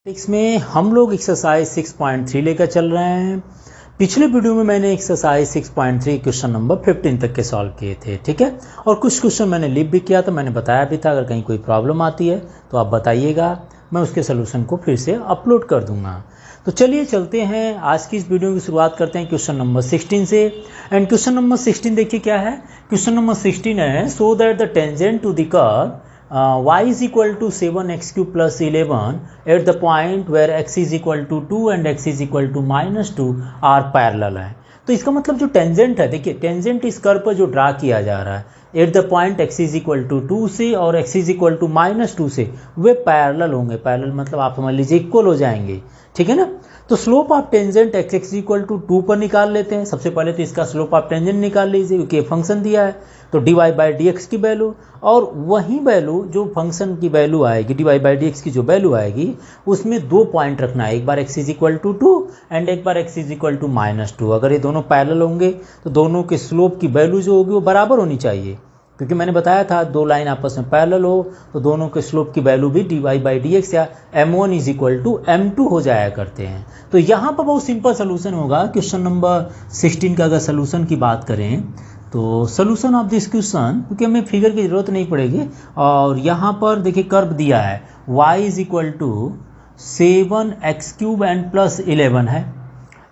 Mathematics में हम लोग एक्सरसाइज 6.3 लेकर चल रहे हैं। पिछले वीडियो में मैंने एक्सरसाइज 6.3 क्वेश्चन नंबर 15 तक के सॉल्व किए थे, ठीक है। और कुछ क्वेश्चन मैंने लिव भी किया था, मैंने बताया भी था अगर कहीं कोई प्रॉब्लम आती है तो आप बताइएगा, मैं उसके सोल्यूशन को फिर से अपलोड कर दूंगा। तो चलिए चलते हैं, आज की इस वीडियो की शुरुआत करते हैं क्वेश्चन नंबर 16 से। एंड क्वेश्चन नंबर 16 देखिए क्या है। क्वेश्चन नंबर 16 है, so that the tangent to the curve y is equal to 7x cube plus 11 at the point where x is equal to 2 and x is equal to minus 2 are parallel है। तो इसका मतलब जो tangent है, देखिए tangent इस curve पर जो ड्रा किया जा रहा है at the point x is equal to 2 से और x is equal to minus 2 से, वे पैरेलल होंगे। पैरेलल मतलब आप समझ लीजिए इक्वल हो जाएंगे, ठीक है ना। तो slope of tangent x x equal to 2 पर निकाल लेते हैं। सबसे पहले तो इसका स्लोप ऑफ टेंजेंट निकाल लीजिए, क्योंकि ये फंक्शन दिया है तो dy बाई डी एक्स की वैल्यू, और वही वैल्यू जो फंक्शन की वैल्यू आएगी dy बाई डी एक्स की जो वैल्यू आएगी उसमें 2 पॉइंट रखना है, एक बार x is equal to 2 and एक बार x is equal to minus 2। अगर ये दोनों पैरेलल होंगे तो दोनों के स्लोप की वैल्यू जो होगी वो बराबर होनी चाहिए, क्योंकि मैंने बताया था दो लाइन आपस में पैरेलल हो तो दोनों के स्लोप की वैल्यू भी dy बाई डी एक्स या m1 is equal to m2 हो जाया करते हैं। तो यहाँ पर बहुत सिंपल सोल्यूशन होगा। क्वेश्चन नंबर 16 का अगर सोल्यूशन की बात करें तो सोल्यूशन ऑफ दिस क्वेश्चन, क्योंकि हमें फिगर की ज़रूरत नहीं पड़ेगी, और यहाँ पर देखिए कर्व दिया है y is equal to 7x cube and plus 11 है।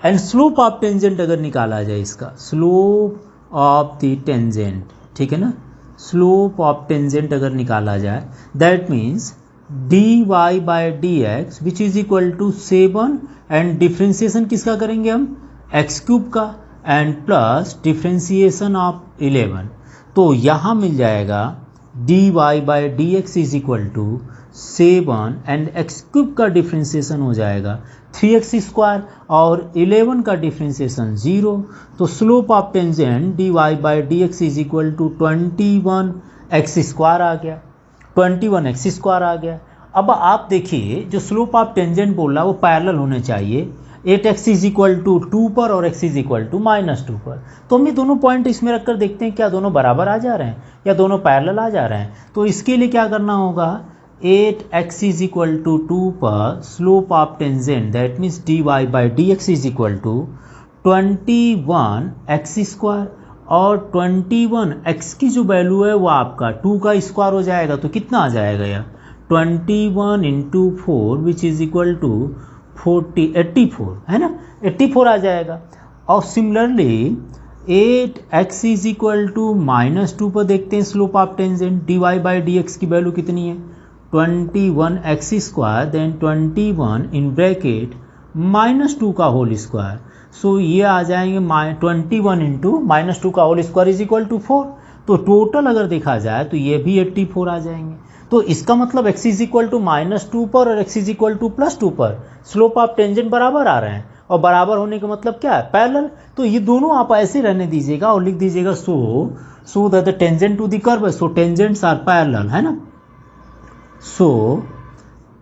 एंड स्लोप ऑफ टेंजेंट अगर निकाला जाए, इसका स्लोप ऑफ द टेंजेंट, ठीक है ना, स्लोप ऑफ टेंजेंट अगर निकाला जाए that means dy by D X which is equal to 7 and differentiation किसका करेंगे हम, x क्यूब का, एंड प्लस डिफ्रेंसिएशन ऑफ 11। तो यहाँ मिल जाएगा dy by D x is equal to 7 and x cube का डिफ्रेंसिएशन हो जाएगा 3x स्क्वायर और 11 का डिफ्रेंसिएशन 0। तो slope of tangent dy by D x is equal to 21x square आ गया, 21x स्क्वायर आ गया। अब आप देखिए जो स्लोप ऑफ टेंजेंट बोल रहा है वो पैरेलल होने चाहिए 8x इज इक्वल टू 2 पर और x is equal to minus 2 पर। तो हम ये दोनों पॉइंट इसमें रखकर देखते हैं क्या दोनों बराबर आ जा रहे हैं या दोनों पैरेलल आ जा रहे हैं। तो इसके लिए क्या करना होगा, 8x इज इक्वल टू 2 पर slope of tangent that means dy by D x is equal to 21x square, और 21x की जो वैल्यू है वो आपका 2 का स्क्वायर हो जाएगा। तो कितना आ जाएगा यार, 21 into 4 which is equal to 84 है ना, 84 आ जाएगा। और similarly 8x is equal to minus 2 पर देखते हैं slope of tangent dy by D x की वैल्यू कितनी है, 21x square then 21 in bracket minus 2 का होल स्क्वायर। सो ये आ जाएंगे 21 इंटू माइनस 2 का whole square is equal to 4। तो टोटल अगर देखा जाए तो ये भी 84 आ जाएंगे। तो इसका मतलब x is equal to minus 2 पर और x is equal to plus 2 पर स्लोप ऑफ टेंजेंट बराबर आ रहे हैं, और बराबर होने का मतलब क्या है, पैरेलल। तो ये दोनों आप ऐसे रहने दीजिएगा और लिख दीजिएगा so that the tangent to the curve, so tangents are parallel, है ना। So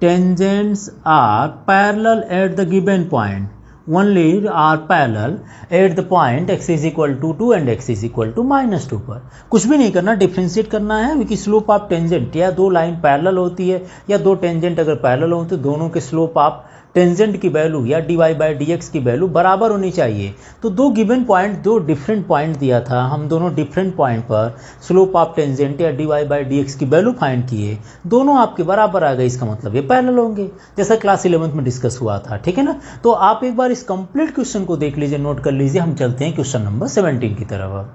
tangents are parallel at the given point, only are parallel at the point x is equal to 2 and x is equal to minus 2 पर। कुछ भी नहीं करना, differentiate करना है, क्योंकि स्लोप ऑफ टेंजेंट या दो लाइन पैरेलल होती है या दो टेंजेंट अगर पैरेलल हो तो दोनों के स्लोप ऑफ टेंजेंट की वैल्यू या dy बाई डी एक्स की वैल्यू बराबर होनी चाहिए। तो दो गिवन पॉइंट, दो डिफरेंट पॉइंट दिया था, हम दोनों डिफरेंट पॉइंट पर स्लोप ऑफ टेंजेंट या dy बाई डी एक्स की वैल्यू फाइंड किए, दोनों आपके बराबर आ गए, इसका मतलब ये पैरेलल होंगे, जैसा क्लास 11 में डिस्कस हुआ था, ठीक है ना। तो आप एक बार इस कंप्लीट क्वेश्चन को देख लीजिए, नोट कर लीजिए। हम चलते हैं क्वेश्चन नंबर 17 की तरफ।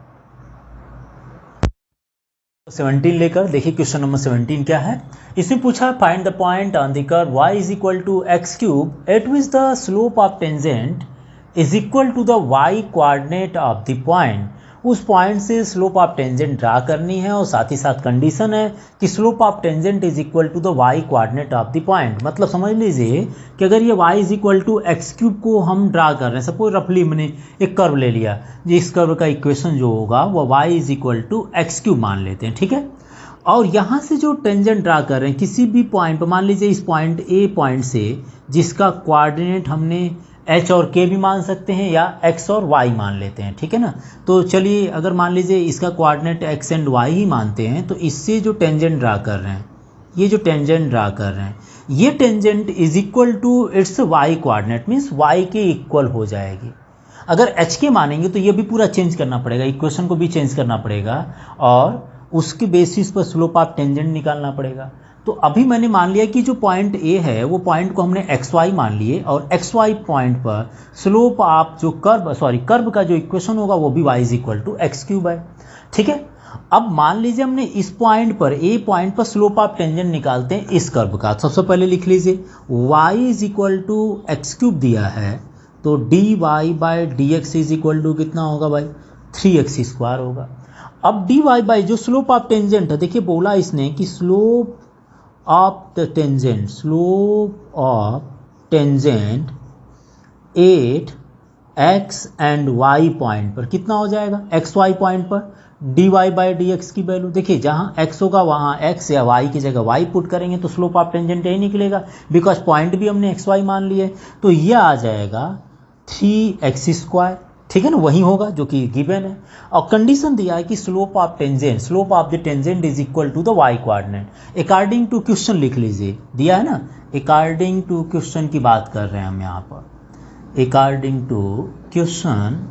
17 लेकर देखिए क्वेश्चन नंबर 17 क्या है। इसमें पूछा find the point on the curve y is equal to x cube at which the slope of tangent is equal to the y coordinate of the point. उस point से स्लोप ऑफ टेंजेंट ड्रा करनी है, और साथ ही साथ condition है कि slope of tangent is equal to the y coordinate of the point. मतलब समझ लीजिए कि अगर ये y is equal to x cube को हम ड्रा कर रहे हैं, सपोज रफली मैंने एक कर्व ले लिया, इस कर्व का इक्वेशन जो होगा वो y is equal to x cube मान लेते हैं, ठीक है। और यहाँ से जो टेंजेंट ड्रा कर रहे हैं किसी भी पॉइंट पर, मान लीजिए इस पॉइंट A पॉइंट से जिसका कोऑर्डिनेट हमने h और k भी मान सकते हैं या x और y मान लेते हैं, ठीक है ना। तो चलिए अगर मान लीजिए इसका कोऑर्डिनेट x एंड y ही मानते हैं, तो इससे जो टेंजेंट ड्रा कर रहे हैं, ये जो टेंजेंट ड्रा कर रहे हैं ये tangent is equal to its y coordinate, means y के इक्वल हो जाएगी। अगर एच के मानेंगे तो ये भी पूरा चेंज करना पड़ेगा, इक्वेशन को भी चेंज करना पड़ेगा और उसके बेसिस पर स्लोप ऑफ टेंजेंट निकालना पड़ेगा। तो अभी मैंने मान लिया कि जो पॉइंट ए है वो पॉइंट को हमने एक्स वाई मान लिए और एक्स वाई पॉइंट पर स्लोप ऑफ जो कर्व का जो इक्वेशन होगा वो भी y is equal to x cube है। ठीक है, अब मान लीजिए हमने इस पॉइंट पर ए पॉइंट पर स्लोप ऑफ टेंजेंट निकालते हैं इस कर्व का। सबसे पहले लिख लीजिए y is equal to x cube दिया है तो d y by D x is equal to कितना होगा भाई 3x स्क्वायर होगा। अब डी वाई बाई जो स्लोप ऑफ टेंजेंट है, देखिए बोला इसने कि slope of the tangent, slope of tangent at x and y point पर कितना हो जाएगा, एक्स वाई पॉइंट पर d y by D x की वैल्यू। देखिए जहाँ x होगा वहाँ x या y की जगह y पुट करेंगे तो स्लोप ऑफ टेंजेंट यही निकलेगा, बिकॉज पॉइंट भी हमने एक्स वाई मान लिए। तो ये आ जाएगा 3x स्क्वायर, ठीक है ना, वही होगा जो कि गिवन है। और कंडीशन दिया है कि slope of the tangent is equal to the y coordinate. According to question लिख लीजिए, दिया है ना, अकॉर्डिंग टू क्वेश्चन की बात कर रहे हैं हम यहाँ पर। अकॉर्डिंग टू क्वेश्चन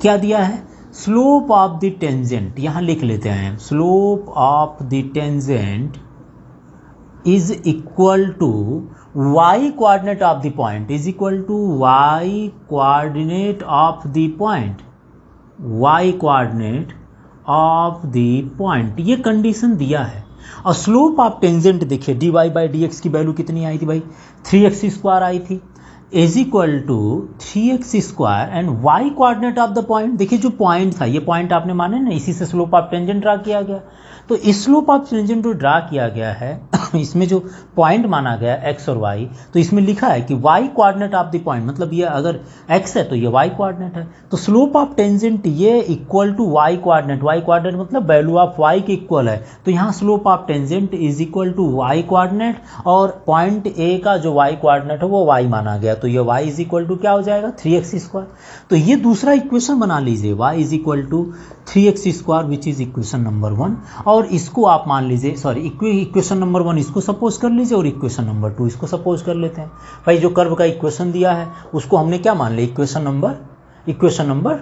क्या दिया है, स्लोप ऑफ द टेंजेंट, यहाँ लिख लेते हैं slope of the tangent is equal to y coordinate of the point, is equal to y coordinate of the point, y coordinate of the point, ये condition दिया है। और स्लोप ऑफ टेंजेंट देखिए dy by D x की value कितनी आई थी भाई, 3x स्क्वायर आई थी, is equal to 3x square and y coordinate of the point. देखिए जो पॉइंट था, ये पॉइंट आपने माने ना, इसी से स्लोप ऑफ टेंजेंट ड्रा किया गया। तो इस स्लोप ऑफ टेंजेंट जो ड्रा किया गया है इसमें जो पॉइंट माना गया x और y, तो इसमें लिखा है कि y coordinate of the point, मतलब ये अगर x है तो ये y कोऑर्डिनेट है। तो स्लोप ऑफ टेंजेंट ये इक्वल टू y कोऑर्डिनेट मतलब वैल्यू ऑफ y के इक्वल है। तो यहाँ slope of tangent is equal to y coordinate और पॉइंट a का जो y कोऑर्डिनेट है वो y माना गया, तो ये y इज इक्वल टू क्या हो जाएगा 3x स्क्वायर। तो ये दूसरा इक्वेशन बना लीजिए, y is equal to 3x square which is equation number 1। और इसको आप मान लीजिए, सॉरी इक्वेशन नंबर 1 इसको सपोज कर लीजिए और इक्वेशन नंबर 2 इसको सपोज कर लेते हैं। भाई जो कर्व का इक्वेशन दिया है उसको हमने क्या मान लिया, इक्वेशन नंबर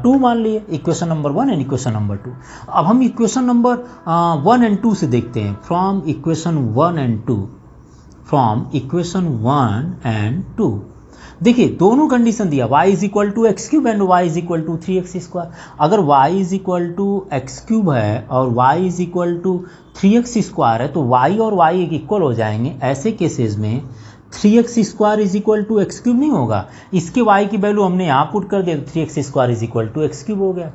2 मान लिए, equation number 1 and equation number 2। अब हम इक्वेशन नंबर 1 एंड 2 से देखते हैं, फ्रॉम इक्वेशन 1 एंड 2। देखिए दोनों कंडीशन दिया, y is equal to x cube and y is equal to 3x square. अगर y is equal to x cube है और y is equal to 3x square है तो y और y इक्वल हो जाएंगे। ऐसे केसेस में 3x square is equal to x cube नहीं होगा, इसके y की वैल्यू हमने यहाँ पुट कर दिया तो 3x square is equal to x cube हो गया।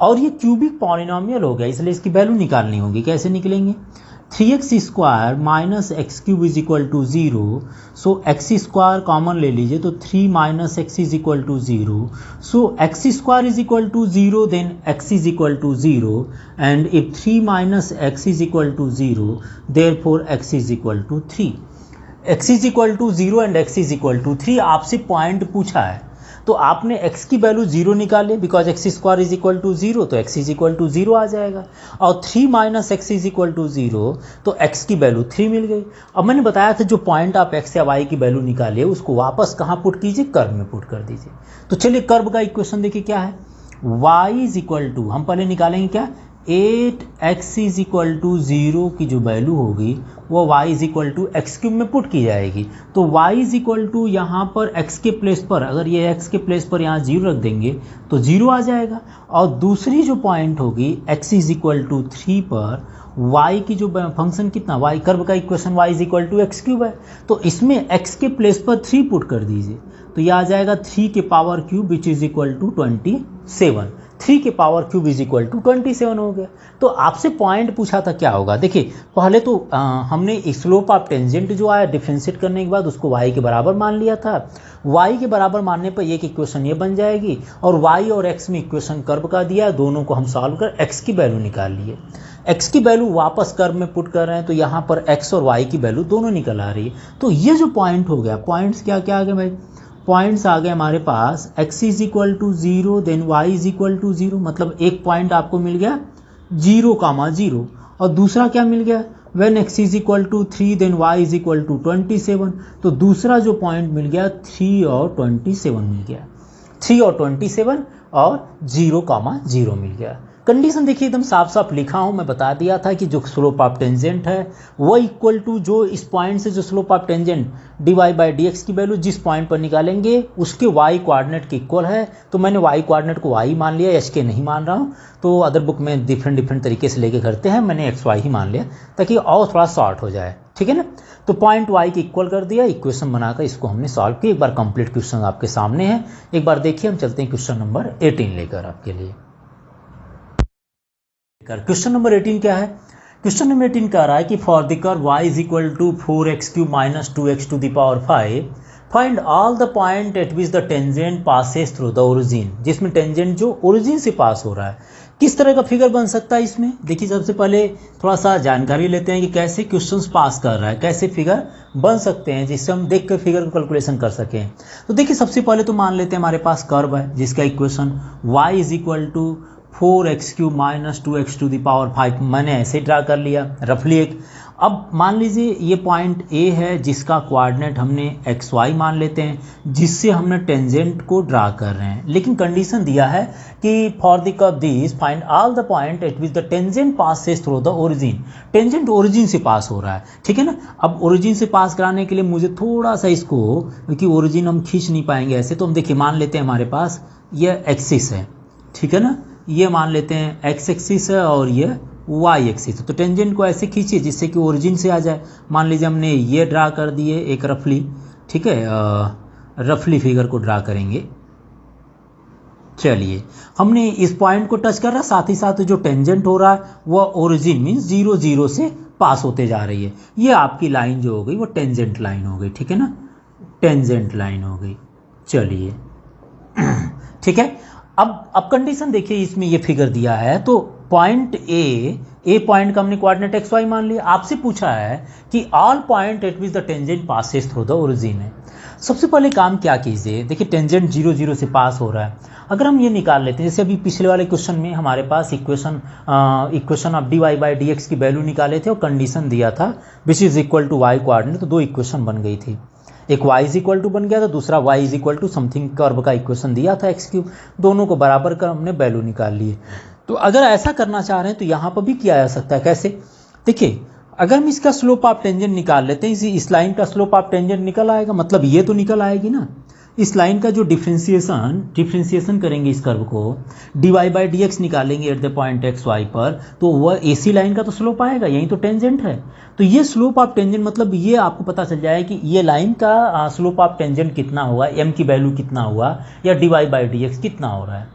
और ये क्यूबिक पॉलिनोमियल हो गया, इसलिए इसकी वैल्यू निकालनी होगी। कैसे निकलेंगे, 3x square minus x cube is equal to 0, so x square common ले लीजिए तो 3 minus x is equal to 0, so x square is equal to 0 then x is equal to 0 and if 3 minus x is equal to 0 therefore x is equal to 3। X is equal to 0 and x is equal to 3 आपसे point पूछा है तो आपने x की value 0 निकाले, because x square is equal to 0 तो x is equal to 0 आ जाएगा। और 3 minus x is equal to 0 तो x की वैल्यू 3 मिल गई। अब मैंने बताया था जो पॉइंट आप x या y की वैल्यू निकालिए उसको वापस कहाँ पुट कीजिए, कर्व में पुट कर दीजिए। तो चलिए कर्व का इक्वेशन देखिए क्या है, y इज इक्वल टू, हम पहले निकालेंगे क्या, 8x इज इक्वल टू 0 की जो वैल्यू होगी वो y is equal to x cube में पुट की जाएगी। तो y इज इक्वल टू यहाँ पर x के प्लेस पर, अगर ये x के प्लेस पर यहाँ 0 रख देंगे तो 0 आ जाएगा। और दूसरी जो पॉइंट होगी x इज इक्वल टू 3 पर y की जो फंक्शन कितना, y कर्व का equation y is equal to x cube है, तो इसमें x के प्लेस पर 3 पुट कर दीजिए तो यह आ जाएगा 3 के power cube which is equal to 27। 3 के power cube is equal to 27 हो गया। तो आपसे पॉइंट पूछा था क्या होगा, देखिए पहले तो हमने स्लोप ऑफ टेंजेंट जो आया डिफरेंशिएट करने के बाद उसको y के बराबर मान लिया था। y के बराबर मानने पर एक इक्वेशन ये बन जाएगी और y और x में इक्वेशन कर्व का दिया, दोनों को हम सॉल्व कर x की वैल्यू निकाल लिए। x की वैल्यू वापस कर्व में पुट कर रहे हैं तो यहाँ पर x और y की वैल्यू दोनों निकल आ रही है। तो ये जो पॉइंट हो गया, पॉइंट्स क्या क्या आ गए भाई, पॉइंट्स आ गए हमारे पास x is equal to 0 then y is equal to 0, मतलब एक पॉइंट आपको मिल गया 0, और दूसरा क्या मिल गया, when x is equal to 3 then y is equal to 27। तो दूसरा जो पॉइंट मिल गया 3 और 27 मिल गया, 3 और 27 और 0,0 मिल गया। कंडीशन देखिए एकदम साफ साफ लिखा हूँ, मैं बता दिया था कि जो स्लोप ऑफ टेंजेंट है वो इक्वल टू जो इस पॉइंट से जो slope of tangent dy by dx की वैल्यू जिस पॉइंट पर निकालेंगे उसके y कोऑर्डिनेट के इक्वल है। तो मैंने y कोऑर्डिनेट को y मान लिया, h के नहीं मान रहा हूँ। तो अदर बुक में डिफरेंट तरीके से लेके करते हैं, मैंने xy ही मान लिया ताकि और थोड़ा शॉर्ट हो जाए, ठीक है ना। तो पॉइंट y के इक्वल कर दिया, इक्वेशन बनाकर इसको हमने सॉल्व किया। एक बार कंप्लीट क्वेश्चन आपके सामने है, एक बार देखिए। हम चलते हैं क्वेश्चन नंबर 18 लेकर आपके लिए। क्वेश्चन नंबर 18 क्या है? क्वेश्चन नंबर 18 कह रहा है कि for the curve y is equal to 4x³ minus 2x to the power 5 find all the point at which the tangent passes through the origin. जिसमें टेंजेंट जो ओरिजिन से pass हो रहा है, किस तरह का फिगर बन सकता है इसमें? देखिए सबसे पहले थोड़ा सा जानकारी लेते हैं कि कैसे क्वेश्चंस पास कर रहा है, कैसे फिगर बन सकते हैं जिससे हम देख कर फिगर को कैलकुलेशन कर सकें। तो देखिए सबसे पहले तो मान लेते हैं हमारे पास कर्व है जिसका equation y is equal to 4x³ minus 2x to the power 5 मैंने ऐसे ड्रा कर लिया रफली एक। अब मान लीजिए ये पॉइंट A है जिसका कोऑर्डिनेट हमने xy मान लेते हैं, जिससे हमने टेंजेंट को ड्रा कर रहे हैं। लेकिन कंडीशन दिया है कि for the curve this find all the point at which the tangent passes through the origin. Tangent origin से पास हो रहा है, ठीक है ना। अब ओरिजिन से पास कराने के लिए मुझे थोड़ा सा इसको, क्योंकि ओरिजिन हम खींच नहीं पाएंगे ऐसे, तो हम देखिए मान लेते हैं हमारे पास ये एक्सिस है, ठीक है ना। ये मान लेते हैं x एक्सिस है और ये y एक्सिस है। तो टेंजेंट को ऐसे खींचिए जिससे कि ओरिजिन से आ जाए। मान लीजिए हमने ये ड्रा कर दिए एक रफली, ठीक है, रफली फिगर को ड्रा करेंगे। चलिए हमने इस पॉइंट को टच कर रहा है, साथ ही साथ जो टेंजेंट हो रहा है वह ओरिजिन मीन्स 0 0 से पास होते जा रही है। ये आपकी लाइन जो हो गई वो टेंजेंट लाइन हो गई, ठीक है ना, टेंजेंट लाइन हो गई। चलिए ठीक है। अब कंडीशन देखिए, इसमें ये फिगर दिया है तो पॉइंट ए पॉइंट का हमने कोऑर्डिनेट xy मान लिया। आपसे पूछा है कि all point at which the tangent passes through the origin है। सबसे पहले काम क्या कीजिए, देखिए टेंजेंट 0 0 से पास हो रहा है। अगर हम ये निकाल लेते हैं, जैसे अभी पिछले वाले क्वेश्चन में हमारे पास equation of dy by dx की वैल्यू निकाले थे और कंडीशन दिया था which is equal to y coordinate, तो दो इक्वेशन बन गई थी। एक y इज इक्वल टू बन गया था, दूसरा y is equal to something curve का इक्वेशन दिया था x³। दोनों को बराबर कर हमने वैल्यू निकाल ली। तो अगर ऐसा करना चाह रहे हैं तो यहाँ पर भी किया जा सकता है। कैसे? देखिए अगर हम इसका स्लोप ऑफ टेंजेंट निकाल लेते हैं, इस लाइन का स्लोप ऑफ टेंजेंट निकल आएगा, मतलब ये तो निकल आएगी ना। इस लाइन का जो डिफ्रेंसिएशन करेंगे इस कर्व को, dy बाई dx निकालेंगे एट द पॉइंट xy पर, तो वह AC लाइन का तो स्लोप आएगा, यही तो टेंजेंट है। तो ये स्लोप ऑफ टेंजेंट मतलब ये आपको पता चल जाए कि ये लाइन का स्लोप ऑफ टेंजेंट कितना हुआ, m की वैल्यू कितना हुआ, या dy बाई dx कितना हो रहा है।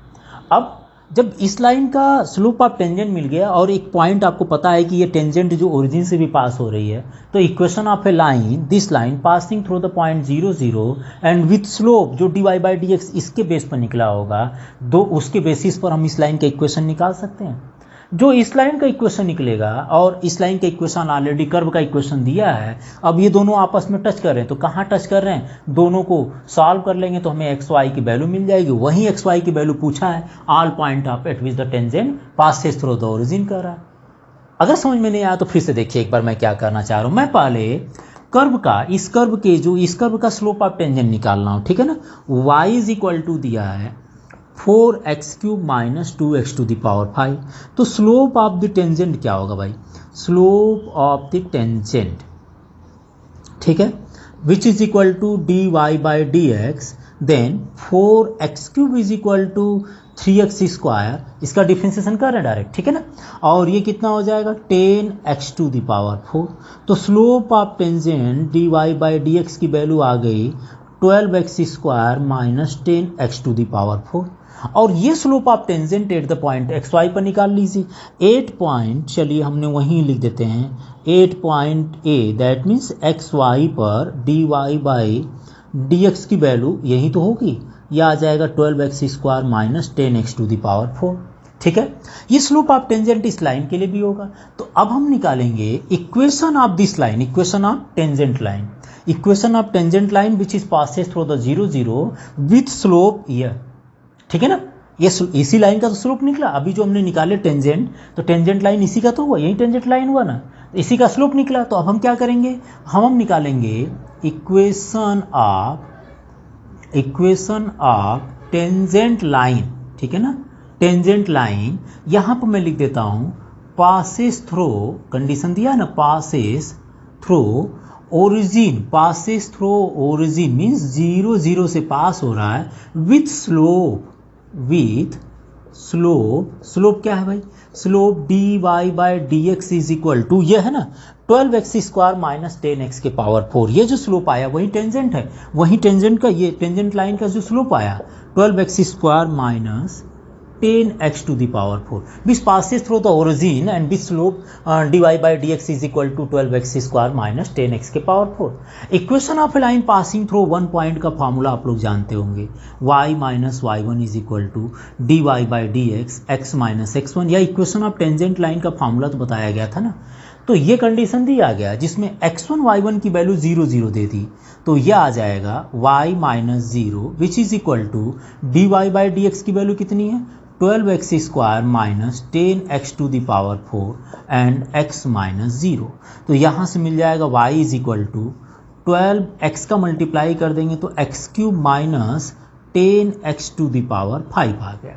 अब जब इस लाइन का स्लोप ऑफ टेंजेंट मिल गया और एक पॉइंट आपको पता है कि ये टेंजेंट जो ओरिजिन से भी पास हो रही है, तो equation of A line, this line passing through the point 0 0 and with slope जो dy बाई dx इसके बेस पर निकला होगा, दो उसके बेसिस पर हम इस लाइन का इक्वेशन निकाल सकते हैं। जो इस लाइन का इक्वेशन निकलेगा और इस लाइन का इक्वेशन ऑलरेडी कर्व का इक्वेशन दिया है, अब ये दोनों आपस में टच कर रहे हैं, तो कहाँ टच कर रहे हैं, दोनों को सॉल्व कर लेंगे तो हमें xy की वैल्यू मिल जाएगी। वहीं xy की वैल्यू पूछा है, all point of eight which the tangent passes through the origin कर रहा है। अगर समझ में नहीं आया तो फिर से देखिए एक बार मैं क्या करना चाह रहा हूँ। मैं पहले कर्व का, इस कर्व का स्लोप ऑफ टेंजेंट निकालना हूँ, ठीक है ना। y इज इक्वल टू दिया है 4x³ minus 2x to the power 5। तो स्लोप ऑफ द टेंजेंट क्या होगा भाई, स्लोप ऑफ द टेंजेंट, ठीक है, which is equal to dy by dx, then 4x³ is equal to 3x², इसका differentiation कर रहे हैं डायरेक्ट, ठीक है ना। और ये कितना हो जाएगा 10x टू द पावर 4। तो slope of tangent dy by dx की वैल्यू आ गई 12x² minus 10x to the power 4। और ये slope of tangent at the point xy पर निकाल लीजिए। 8 पॉइंट, चलिए हमने वहीं लिख देते हैं 8 point A, that means xy पर dy बाई dx की वैल्यू यही तो होगी, यह आ जाएगा 12x² minus 10x to the power 4, ठीक है। ये स्लोप ऑफ टेंजेंट इस लाइन के लिए भी होगा। तो अब हम निकालेंगे equation of this line, equation of tangent line, equation of tangent line which is passes through the 0 0 with slope ये, ठीक है ना। ये इसी लाइन का तो स्लोप निकला। अभी जो हमने निकाले टेंजेंट, तो टेंजेंट लाइन इसी का तो हुआ, यही टेंजेंट लाइन हुआ ना, इसी का स्लोप निकला। तो अब हम क्या करेंगे, हम निकालेंगे इक्वेशन ऑफ टेंजेंट लाइन, ठीक है ना। टेंजेंट लाइन यहाँ पर मैं लिख देता हूँ पासेस थ्रू, कंडीशन दिया ना, passes through origin, passes through origin means 0 0 से पास हो रहा है, विथ स्लोप क्या है भाई, slope dy by dx is equal to, ये है ना 12x स्क्वायर माइनस 10x के पावर 4। ये जो स्लोप आया वही टेंजेंट है, वही टेंजेंट का, ये टेंजेंट लाइन का जो स्लोप आया 12x square minus 10x to the power 4 which passes through the origin and which slope dy by dx is equal to 12x square minus 10x के power 4। Equation of line passing through one point का formula आप लोग जानते होंगे, y minus y1 is equal to dy by dx x minus x1। या equation of tangent line का formula तो बताया गया था ना। तो ये कंडीशन दिया गया जिसमें x1 y1 की वैल्यू 0 0 दे दी, तो यह आ जाएगा y minus 0 which is equal to dy by dx की वैल्यू कितनी है 12x square minus 10x to the power 4 and x minus 0। तो यहाँ से मिल जाएगा y is equal to 12x का मल्टीप्लाई कर देंगे तो x cube minus 10x to the power 5 आ गया,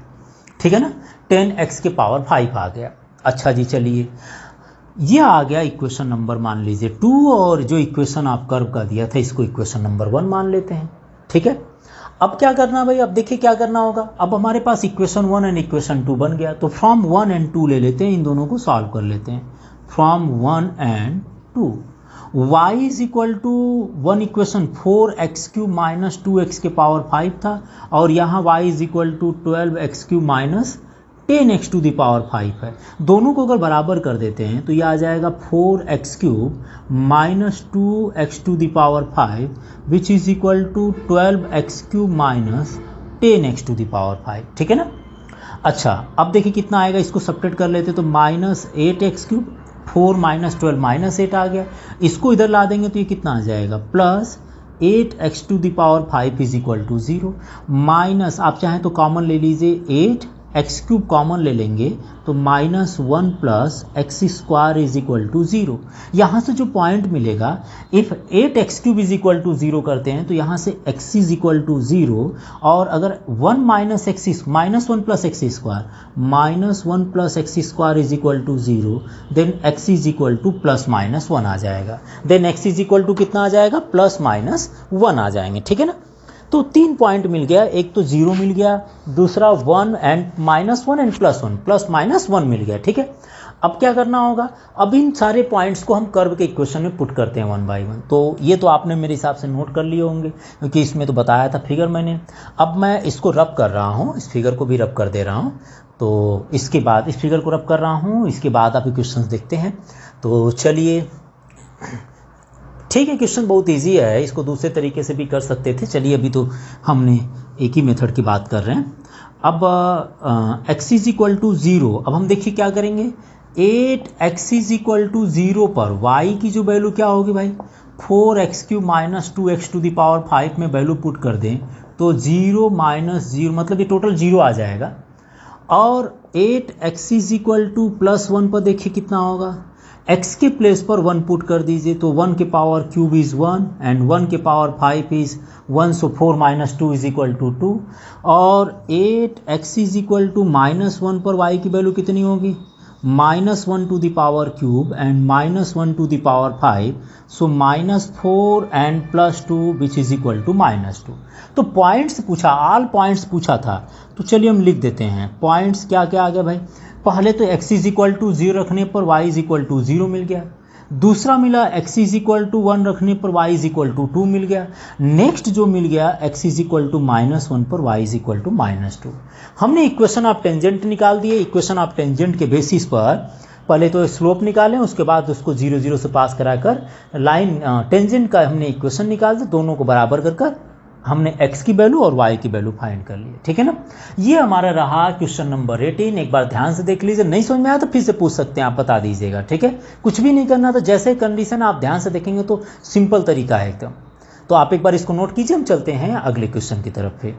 ठीक है ना, 10x के पावर 5 आ गया। अच्छा जी, चलिए ये आ गया इक्वेशन नंबर मान लीजिए 2, और जो इक्वेशन आप कर्व का दिया था इसको इक्वेशन नंबर 1 मान लेते हैं, ठीक है। अब क्या करना भाई, अब देखिए क्या करना होगा। अब हमारे पास इक्वेशन 1 एंड इक्वेशन 2 बन गया, तो फ्रॉम 1 एंड 2 ले लेते हैं, इन दोनों को सॉल्व कर लेते हैं। From 1 and 2 y is equal to 1 equation 4x cube minus 2x के पावर 5 था, और यहाँ y is equal to 12x cube minus 10x to the power 5 है। दोनों को अगर बराबर कर देते हैं तो ये आ जाएगा 4x cube minus 2x to the power 5 which is equal to 12x cube minus 10x to the power 5, ठीक है ना। अच्छा, अब देखिए कितना आएगा, इसको सब्ट्रैक्ट कर लेते तो minus 8x cube, 4 minus 12 minus 8 आ गया। इसको इधर ला देंगे तो ये कितना आ जाएगा, plus 8x to the power 5 is equal to 0, minus आप चाहें तो कॉमन ले लीजिए 8 एक्स क्यूब कॉमन ले लेंगे तो minus 1 plus x square is equal to 0। यहाँ से जो पॉइंट मिलेगा, if 8 x cube is equal to 0 करते हैं तो यहाँ से x इज इक्वल टू 0, और अगर 1 minus x minus 1 plus x square minus 1 plus x square is equal to 0, then x is equal to plus minus 1 आ जाएगा। Then x is equal to कितना आ जाएगा, प्लस माइनस 1 आ जाएंगे, ठीक है ना। तो 3 पॉइंट मिल गया, एक तो 0 मिल गया, दूसरा 1 and minus 1 and plus 1, plus minus 1 मिल गया, ठीक है। अब क्या करना होगा, अब इन सारे पॉइंट्स को हम कर्व के इक्वेशन में पुट करते हैं 1 बाई 1। तो ये तो आपने मेरे हिसाब से नोट कर लिए होंगे क्योंकि इसमें तो बताया था फिगर मैंने। अब मैं इसको रब कर रहा हूँ, इस फिगर को भी रब कर दे रहा हूँ। तो इसके बाद इस फिगर को रब कर रहा हूँ, इसके बाद आप इक्वेशंस देखते हैं। तो चलिए ठीक है, क्वेश्चन बहुत इजी है, इसको दूसरे तरीके से भी कर सकते थे। चलिए अभी तो हमने एक ही मेथड की बात कर रहे हैं। अब x इज इक्वल टू 0, अब हम देखिए क्या करेंगे, 8x इज इक्वल टू 0 पर y की जो वैल्यू क्या होगी भाई, 4x cube minus 2x to the power 5 में वैल्यू पुट कर दें तो 0 माइनस 0 मतलब ये टोटल 0 आ जाएगा। और 8x is equal to plus 1 पर देखिए कितना होगा, x के प्लेस पर 1 पुट कर दीजिए तो 1 के पावर क्यूब इज़ 1 एंड 1 के power 5 is 1, so 4 minus 2 is equal to 2। और 8x is equal to minus 1 पर y की वैल्यू कितनी होगी, minus 1 to the power cube and minus 1 to the power 5, so minus 4 and plus 2 which is equal to minus 2। तो points पूछा, all points पूछा था, तो चलिए हम लिख देते हैं पॉइंट्स क्या क्या आ गया भाई। पहले तो x इज इक्वल टू 0 रखने पर y इज इक्वल टू 0 मिल गया, दूसरा मिला x इज इक्वल टू 1 रखने पर y इज इक्वल टू 2 मिल गया, नेक्स्ट जो मिल गया x is equal to minus 1 पर y is equal to minus 2। हमने इक्वेशन ऑफ टेंजेंट निकाल दिए। इक्वेशन ऑफ टेंजेंट के बेसिस पर पहले तो स्लोप निकालें, उसके बाद उसको 0 0 से पास कराकर लाइन टेंजेंट का हमने इक्वेशन निकाल दिया, दोनों को बराबर कर हमने x की वैल्यू और y की वैल्यू फाइंड कर ली, ठीक है ना। ये हमारा रहा क्वेश्चन नंबर 18। एक बार ध्यान से देख लीजिए, नहीं समझ में आया तो फिर से पूछ सकते हैं, आप बता दीजिएगा, ठीक है। कुछ भी नहीं करना, तो जैसे कंडीशन आप ध्यान से देखेंगे तो सिंपल तरीका है एकदम। तो आप एक बार इसको नोट कीजिए, हम चलते हैं अगले क्वेश्चन की तरफ फिर।